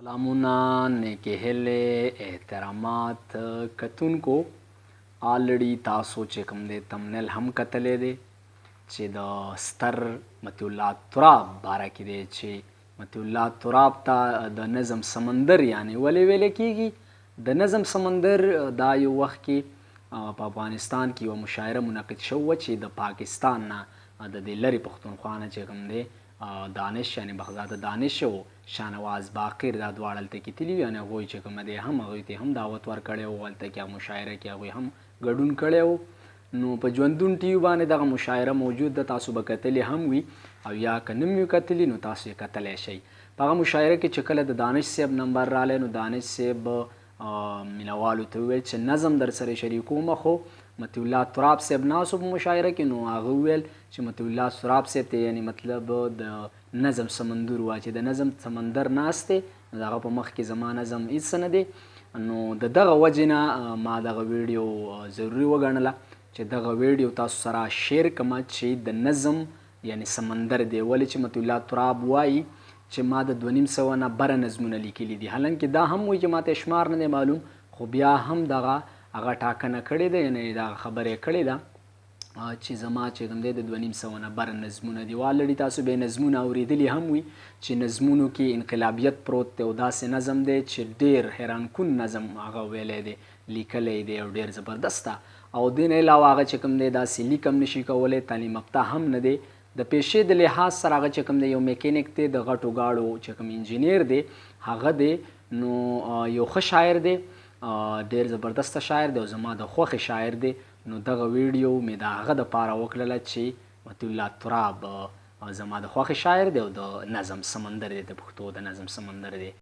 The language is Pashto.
سلامونه، نیکې هیلې، احترامات کتونکو. آلریډي تاسو چې کوم دی تمنیل هم کتلی دی چې د ستر مطیع الله تراب باره کې دی چې مطیع الله تراب ته د نظم سمندر یعنی ولې ویلی کېږي؟ د نظم سمندر دا یو وخت کې په افغانستان کې یوه مشاعره منعقد شوې وه چې د پاکستان نه د دې لرې پښتونخوا نه چې کوم دی دانش یعنی بغداد دانش او شاهنواز باقر دا دواړه هلته کې تللي وي، یعنې هغوی چې کومه دی هم هغوی ته هم دعوت ورکړی و، هلته کې هغه مشاعره کې هغوی هم ګډون کړی و. نو په ژوندون ټي وي باندې دغه مشاعره موجود ده، تاسو به کتلې هم وي او یا که نه مې کتلي نو تاسو یې کتلی شئ. په هغه مشاعره کې چې کله د دانش صاحب نمبر رالی نو دانش صاحب مینوالو ته وویل چې نظم در سره شریکومه، خو مطیع الله تراب صاحب ناست په مشاعره کې. نو هغه وویل چې مطیع الله تراب صاحب ته یعنې مطلب د نظم سمندر وایي چې د نظم سمندر ناست دی نو د هغه په مخ کې زما نظم هېڅ نه دی. نو د دغه وجې نه ما دغه ویډیو ضروري وګڼله چې دغه ویډیو تاسو سره شیر کړمه چې د نظم یعنې سمندر دی. ولې چې مطیع الله تراب وایي چې ما د 2500 نه بره نظمونه لیکلي دي، حالانکې دا هم وایي چې ماته شمار نه دی معلوم، خو بیا هم دغه هغه ټاکنه کړې ده، یعنې دغه خبره یې کړې ده چې زما چې کوم دی د 2500 نه بره نظمونه دي. والډي تاسو به نظمونه اورېدلي هم وي چې نظمونو کې انقلابیت پروت دی او داسې نظم دی چې ډېر حیران کن نظم هغه ویلی دی، لیکلی دی او ډېر زبردسته. او دې نه علاوه هغه چې کوم دی داسې لیک هم نشي کولی، تعلیم یافته هم نه دی، د پیشې د لحاظ سره هغه چې کوم دی یو میکینیک دی، د غټو گاډو چې کوم انجینیر دی هغه دی. نو یو ښه شاعر دی، ډېر زبردسته شاعر دی او زما د خوښې شاعر دی. نو دغه ویډیو مې د هغه دپاره وکړله چې مطیع الله تراب زما د خوښې شاعر دی او د نظم سمندر دی، د پښتو د نظم سمندر دی.